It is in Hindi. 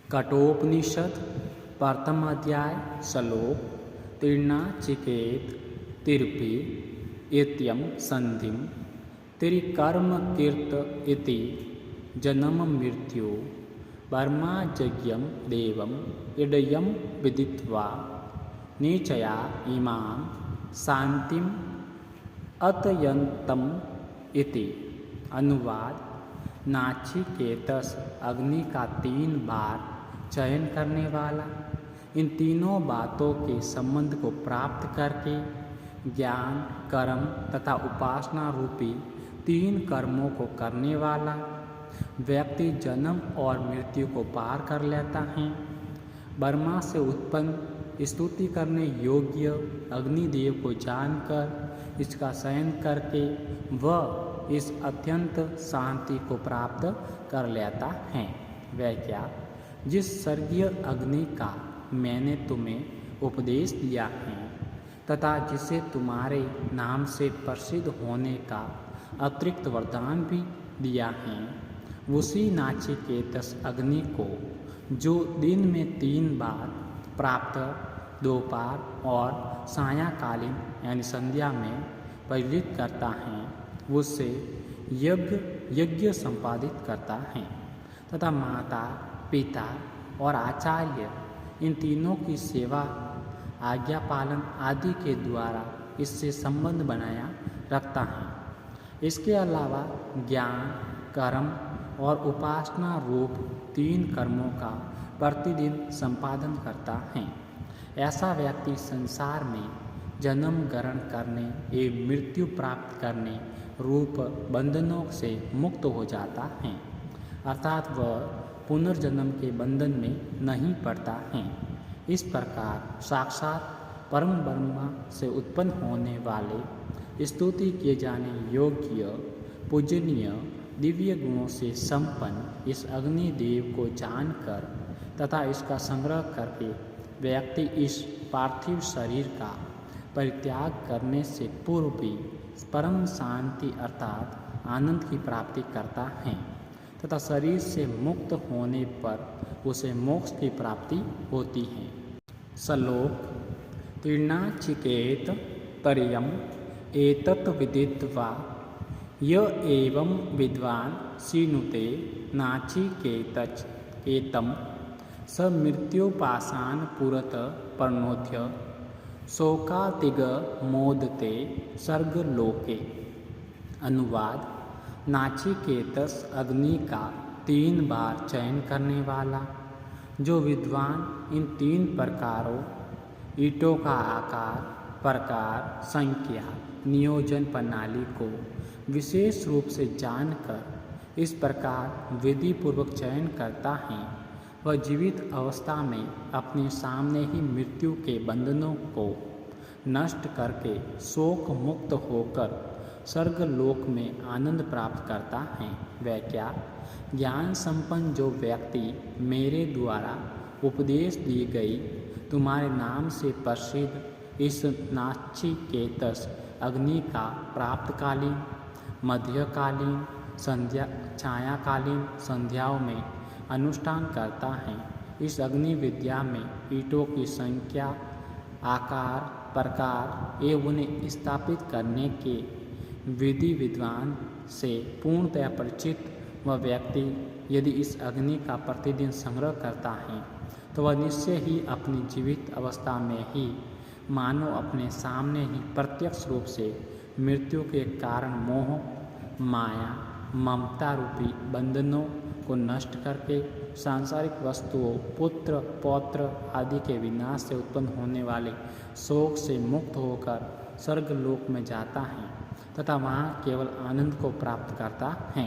कठोपनिषद प्रथम अध्याय श्लोक तीर्णाचिकेत तिरपि इत्यम संधिम तिरिकर्म कीर्त इति जन्म मृत्यु वर्माजज्ञम देवम इडयम विदित्वा नीचया इमां शांतिम अतयन्तम इति। अनुवाद: नाचिकेतस अग्नि का 3 बार चयन करने वाला, इन तीनों बातों के संबंध को प्राप्त करके ज्ञान, कर्म तथा उपासना रूपी 3 कर्मों को करने वाला व्यक्ति जन्म और मृत्यु को पार कर लेता है। ब्रह्मा से उत्पन्न स्तुति करने योग्य अग्निदेव को जानकर इसका शयन करके वह इस अत्यंत शांति को प्राप्त कर लेता है। वह क्या, जिस स्वर्गीय अग्नि का मैंने तुम्हें उपदेश दिया है तथा जिसे तुम्हारे नाम से प्रसिद्ध होने का अतिरिक्त वरदान भी दिया है, उसी नाचिकेतस अग्नि को जो दिन में 3 बार प्राप्त दोपहर और सायंकालीन यानी संध्या में परिचित करता है, उससे यज्ञ संपादित करता है तथा माता, पिता और आचार्य इन तीनों की सेवा, आज्ञा पालन आदि के द्वारा इससे संबंध बनाया रखता है। इसके अलावा ज्ञान, कर्म और उपासना रूप 3 कर्मों का प्रतिदिन संपादन करता है। ऐसा व्यक्ति संसार में जन्म ग्रहण करने एवं मृत्यु प्राप्त करने रूप बंधनों से मुक्त हो जाता है, अर्थात वह पुनर्जन्म के बंधन में नहीं पड़ता है। इस प्रकार साक्षात परम ब्रह्म से उत्पन्न होने वाले, स्तुति किए जाने योग्य, पूजनीय, दिव्य गुणों से संपन्न इस अग्निदेव को जानकर तथा इसका संग्रह करके व्यक्ति इस पार्थिव शरीर का परित्याग करने से पूर्व भी परम शांति अर्थात आनंद की प्राप्ति करता है तथा शरीर से मुक्त होने पर उसे मोक्ष की प्राप्ति होती है। श्लोक तीर्णाचिकेत तर्यम एतत् विदित्वा य एवं विद्वान् सीनुते नाचिकेतच एतम स मृत्युपाशान् पुरत प्रणोद्य शोकातिग मोदते स्वर्गलोके। अनुवाद: नाचिकेतस अग्नि का 3 बार चयन करने वाला, जो विद्वान इन 3 प्रकारों ईंटों का आकार, प्रकार, संख्या, नियोजन प्रणाली को विशेष रूप से जानकर इस प्रकार विधि पूर्वक चयन करता है, वह जीवित अवस्था में अपने सामने ही मृत्यु के बंधनों को नष्ट करके शोक मुक्त होकर स्वर्गलोक में आनंद प्राप्त करता है। वह क्या, ज्ञान संपन्न जो व्यक्ति मेरे द्वारा उपदेश दी गई तुम्हारे नाम से प्रसिद्ध इस नाचिकेतस अग्नि का प्रातःकालीन, मध्यकालीन, छायाकालीन संध्याओं में अनुष्ठान करता है। इस अग्नि विद्या में ईंटों की संख्या, आकार, प्रकार एवं उन्हें स्थापित करने के विधि विद्वान से पूर्णतया परिचित वह व्यक्ति यदि इस अग्नि का प्रतिदिन संग्रह करता है तो वह निश्चय ही अपनी जीवित अवस्था में ही मानो अपने सामने ही प्रत्यक्ष रूप से मृत्यु के कारण मोह, माया, ममता रूपी बंधनों को नष्ट करके सांसारिक वस्तुओं, पुत्र, पौत्र आदि के विनाश से उत्पन्न होने वाले शोक से मुक्त होकर स्वर्गलोक में जाता है तथा वहाँ केवल आनंद को प्राप्त करता है।